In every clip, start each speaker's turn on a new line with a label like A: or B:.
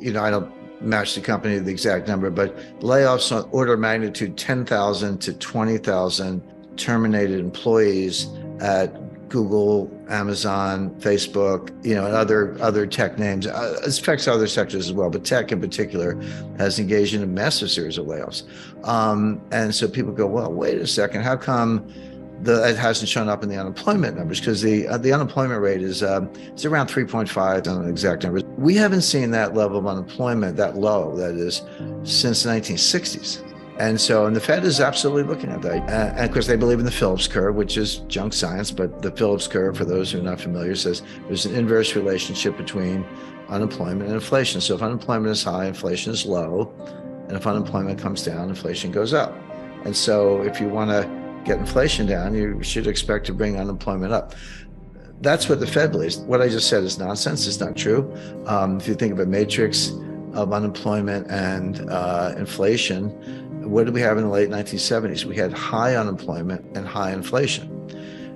A: I don't match the company to the exact number, but layoffs on order of magnitude 10,000 to 20,000 terminated employees at Google, Amazon, Facebook, and other tech names. It affects other sectors as well, but tech in particular has engaged in a massive series of layoffs. And so people go, well, wait a second, how come it hasn't shown up in the unemployment numbers? Because the unemployment rate is it's around 3.5 on the exact numbers. We haven't seen that level of unemployment, that low, that is, since the 1960s. And the Fed is absolutely looking at that. And of course, they believe in the Phillips curve, which is junk science. But the Phillips curve, for those who are not familiar, says there's an inverse relationship between unemployment and inflation. So if unemployment is high, inflation is low. And if unemployment comes down, inflation goes up. And so if you want to get inflation down, you should expect to bring unemployment up. That's what the Fed believes. What I just said is nonsense. It's not true. If you think of a matrix of unemployment and inflation, what did we have in the late 1970s? We had high unemployment and high inflation.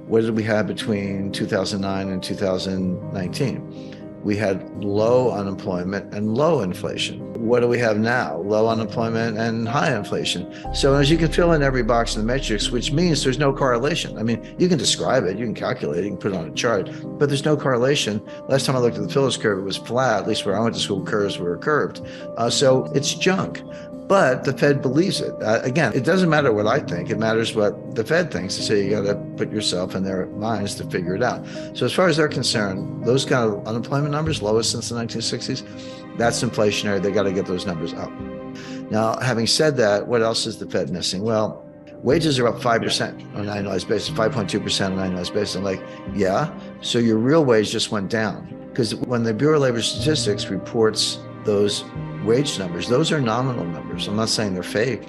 A: What did we have between 2009 and 2019? We had low unemployment and low inflation. What do we have now? Low unemployment and high inflation. So as you can fill in every box in the matrix, which means there's no correlation. I mean, you can describe it, you can calculate it, you can put it on a chart, but there's no correlation. Last time I looked at the Phillips curve, it was flat. At least where I went to school, curves were curved. So it's junk. But the Fed believes it. Again, it doesn't matter what I think. It matters what the Fed thinks. So you got to put yourself in their minds to figure it out. So as far as they're concerned, those kind of unemployment numbers, lowest since the 1960s, that's inflationary. They got to get those numbers up. Now, having said that, what else is the Fed missing? Well, wages are up 5% on an annualized basis, 5.2% on an annualized basis. I'm like, yeah. So your real wage just went down. Because when the Bureau of Labor Statistics reports those wage numbers, those are nominal numbers. I'm not saying they're fake,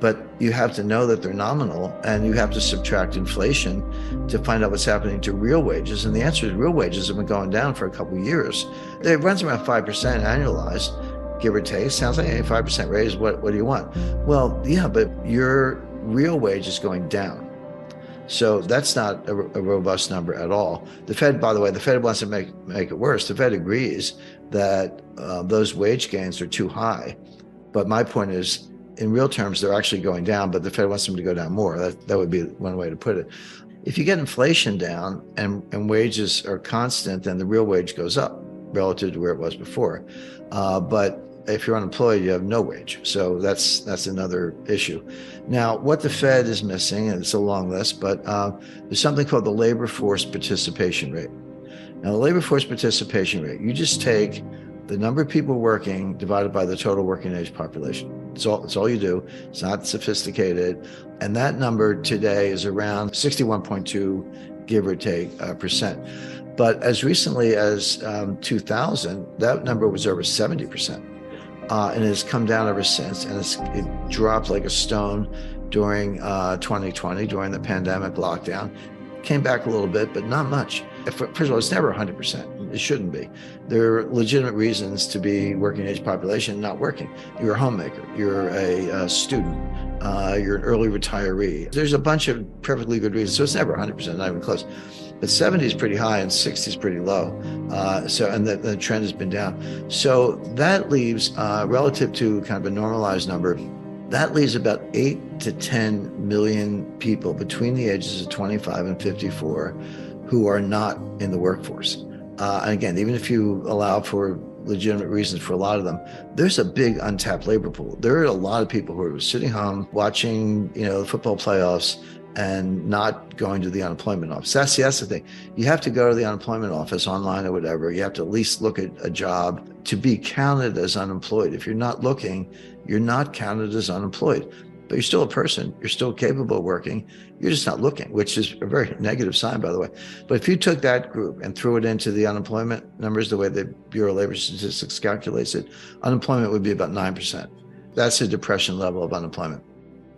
A: but you have to know that they're nominal, and you have to subtract inflation to find out what's happening to real wages. And the answer is real wages have been going down for a couple of years. It runs around 5% annualized, give or take. Sounds like a 5% raise. What do you want? Well, yeah, but your real wage is going down. So that's not a robust number at all. The Fed, by the way, the Fed wants to make it worse. The Fed agrees that those wage gains are too high. But my point is, in real terms, they're actually going down, but the Fed wants them to go down more. That would be one way to put it. If you get inflation down and wages are constant, then the real wage goes up relative to where it was before. But if you're unemployed, you have no wage. So that's another issue. Now, what the Fed is missing, and it's a long list, but there's something called the labor force participation rate. Now, the labor force participation rate, you just take the number of people working divided by the total working age population. It's all you do. It's not sophisticated. And that number today is around 61.2, give or take, percent. But as recently as 2000, that number was over 70%. And it has come down ever since, and it dropped like a stone during 2020, during the pandemic lockdown. Came back a little bit, but not much. First of all, it's never 100%. It shouldn't be. There are legitimate reasons to be working age population not working. You're a homemaker. You're a student. You're an early retiree. There's a bunch of perfectly good reasons. So it's never 100%, not even close. But 70 is pretty high and 60 is pretty low. And the trend has been down. So that leaves, relative to kind of a normalized number, that leaves about 8 to 10 million people between the ages of 25 and 54 who are not in the workforce. And again, even if you allow for legitimate reasons for a lot of them, there's a big untapped labor pool. There are a lot of people who are sitting home watching, the football playoffs and not going to the unemployment office. That's the thing. You have to go to the unemployment office online or whatever. You have to at least look at a job to be counted as unemployed. If you're not looking, you're not counted as unemployed. But you're still a person. You're still capable of working. You're just not looking, which is a very negative sign, by the way. But if you took that group and threw it into the unemployment numbers, the way the Bureau of Labor Statistics calculates it, unemployment would be about 9%. That's a depression level of unemployment.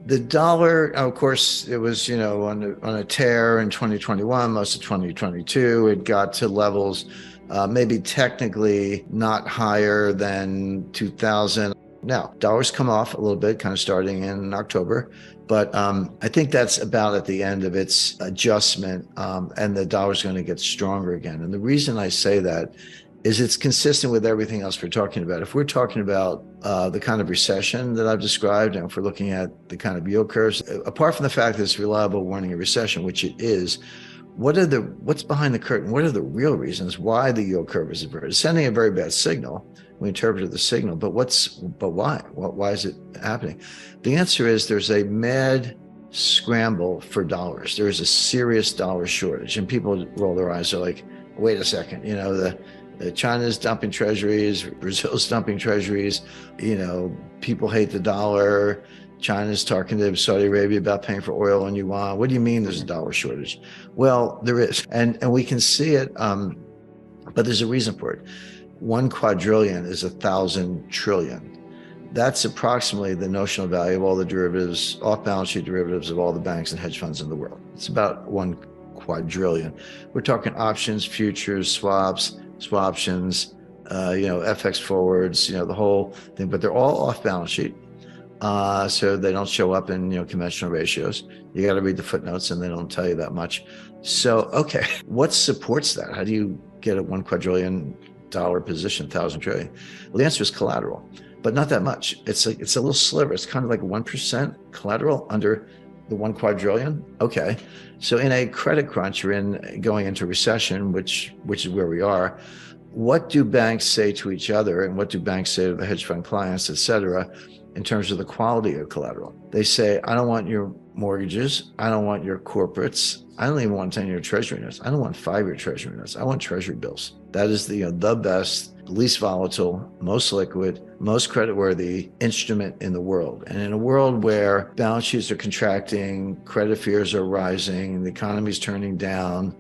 A: The dollar, of course, it was, on a tear in 2021, most of 2022. It got to levels maybe technically not higher than 2000. Now, dollars come off a little bit, kind of starting in October, but I think that's about at the end of its adjustment, and the dollar's going to get stronger again. And the reason I say that is it's consistent with everything else we're talking about. If we're talking about the kind of recession that I've described, and if we're looking at the kind of yield curves, apart from the fact that it's reliable warning of recession, which it is, what's behind the curtain? What are the real reasons why the yield curve is inverted? It's sending a very bad signal. We interpreted the signal, but why? Why is it happening? The answer is there's a mad scramble for dollars. There is a serious dollar shortage, and people roll their eyes. They're like, wait a second, China's dumping treasuries, Brazil's dumping treasuries, people hate the dollar. China's talking to Saudi Arabia about paying for oil and yuan. What do you mean there's a dollar shortage? Well, there is. And we can see it, but there's a reason for it. 1 quadrillion is 1,000 trillion. That's approximately the notional value of all the derivatives, off-balance sheet derivatives of all the banks and hedge funds in the world. It's about 1 quadrillion. We're talking options, futures, swaps, swaptions, FX forwards, the whole thing, but they're all off-balance sheet. So they don't show up in conventional ratios. You got to read the footnotes, and they don't tell you that much. So, okay, what supports that? How do you get a $1 quadrillion position, 1,000 trillion? Well, the answer is collateral, but not that much. It's a little sliver. It's kind of like 1% collateral under the 1 quadrillion. Okay, so in a credit crunch, you're going into recession, which is where we are. What do banks say to each other, and what do banks say to the hedge fund clients, et cetera, in terms of the quality of collateral? They say, I don't want your mortgages. I don't want your corporates. I don't even want 10-year treasury notes. I don't want 5-year treasury notes. I want treasury bills. That is the best, least volatile, most liquid, most creditworthy instrument in the world. And in a world where balance sheets are contracting, credit fears are rising, the economy's turning down,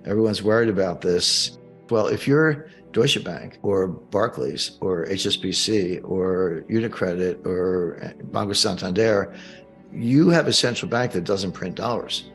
A: everyone's worried about this. Well, if you're Deutsche Bank or Barclays or HSBC or Unicredit or Banco Santander, you have a central bank that doesn't print dollars.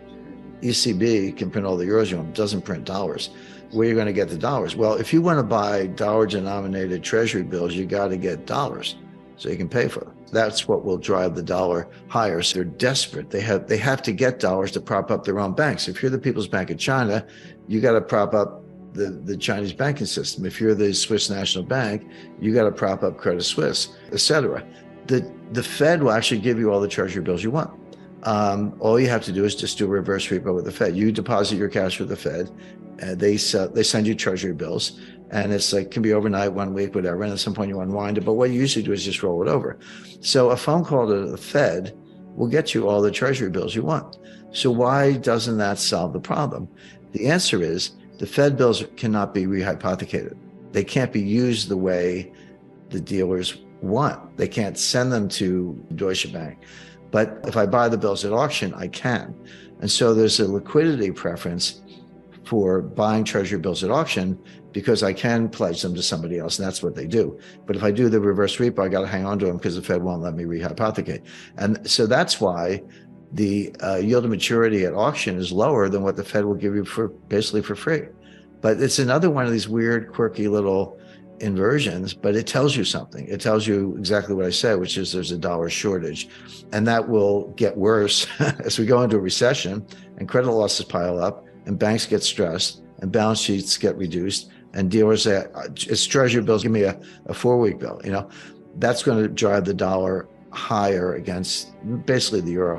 A: ECB can print all the euros you want, doesn't print dollars. Where are you going to get the dollars? Well, if you want to buy dollar-denominated treasury bills, you got to get dollars so you can pay for them. That's what will drive the dollar higher. So they're desperate. They have to get dollars to prop up their own banks. If you're the People's Bank of China, you got to prop up the Chinese banking system. If you're the Swiss National Bank, you got to prop up Credit Suisse, et cetera. The Fed will actually give you all the treasury bills you want. All you have to do is just do a reverse repo with the Fed. You deposit your cash with the Fed, and they send you treasury bills, and it's like, can be overnight, 1 week, whatever, and at some point you unwind it. But what you usually do is just roll it over. So a phone call to the Fed will get you all the treasury bills you want. So why doesn't that solve the problem? The answer is the Fed bills cannot be rehypothecated. They can't be used the way the dealers want. They can't send them to Deutsche Bank. But if I buy the bills at auction, I can. And so there's a liquidity preference for buying treasury bills at auction because I can pledge them to somebody else, and that's what they do. But if I do the reverse repo, I got to hang on to them because the Fed won't let me rehypothecate. And so that's why the yield to maturity at auction is lower than what the Fed will give you basically for free. But it's another one of these weird, quirky little inversions, but it tells you something. It tells you exactly what I said, which is there's a dollar shortage. And that will get worse as we go into a recession and credit losses pile up and banks get stressed and balance sheets get reduced and dealers say, it's treasury bills, give me a 4-week bill. That's going to drive the dollar higher against basically the euro.